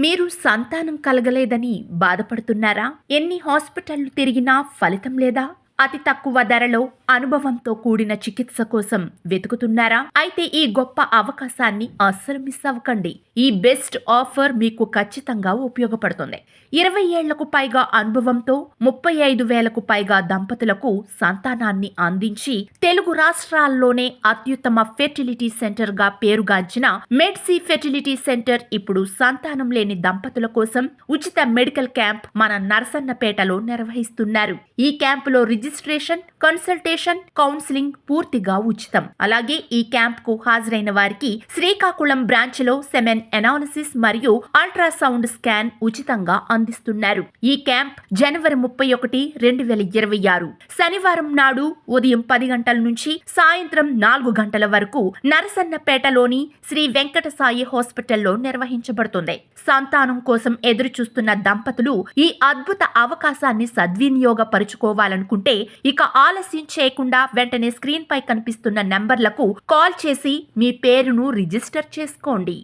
మీరు సంతానం కలగలేదని బాధపడుతున్నారా? ఎన్ని హాస్పిటళ్లు తిరిగినా ఫలితం లేదా? అతి తక్కువ ధరలో అనుభవంతో కూడిన చికిత్స కోసం వెతుకుతున్నారా? అయితే ఈ గొప్ప అవకాశాన్ని అస్సలు మిస్ అవ్వకండి. ఈ బెస్ట్ ఆఫర్ మీకు ఖచ్చితంగా ఉపయోగపడుతుంది. 20 ఏళ్లకు పైగా అనుభవంతో 35,000కు పైగా దంపతులకు సంతానాన్ని అందించి తెలుగు రాష్ట్రాల్లోనే అత్యుత్తమ ఫెర్టిలిటీ సెంటర్ గా పేరుగాంచిన మెడ్సీ ఫెర్టిలిటీ సెంటర్ ఇప్పుడు సంతానం లేని దంపతుల కోసం ఉచిత మెడికల్ క్యాంప్ మన నరసన్నపేటలో నిర్వహిస్తున్నారు. ఈ క్యాంపులో రిజిస్ట్రేషన్, కన్సల్టేషన్, కౌన్సిలింగ్ పూర్తిగా ఉచితం. అలాగే ఈ క్యాంప్ కు హాజరైన వారికి శ్రీకాకుళం బ్రాంచ్ లో సెమెన్ ఎనాలిసిస్ మరియు అల్ట్రాసౌండ్ స్కాన్ ఉచితంగా అందిస్తున్నారు. ఈ క్యాంప్ జనవరి 31, 2026 శనివారం నాడు ఉదయం 10 గంటల నుంచి సాయంత్రం 4 గంటల వరకు నరసన్నపేటలోని శ్రీ వెంకట సాయి హాస్పిటల్లో నిర్వహించబడుతుంది. సంతానం కోసం ఎదురు చూస్తున్న దంపతులు ఈ అద్భుత అవకాశాన్ని సద్వినియోగపరుచుకోవాలనుకుంటే ఇక ఆలస్యం చేయకుండా వెంటనే స్క్రీన్ పై కనిపిస్తున్న నంబర్లకు కాల్ చేసి మీ పేరును రిజిస్టర్ చేసుకోండి.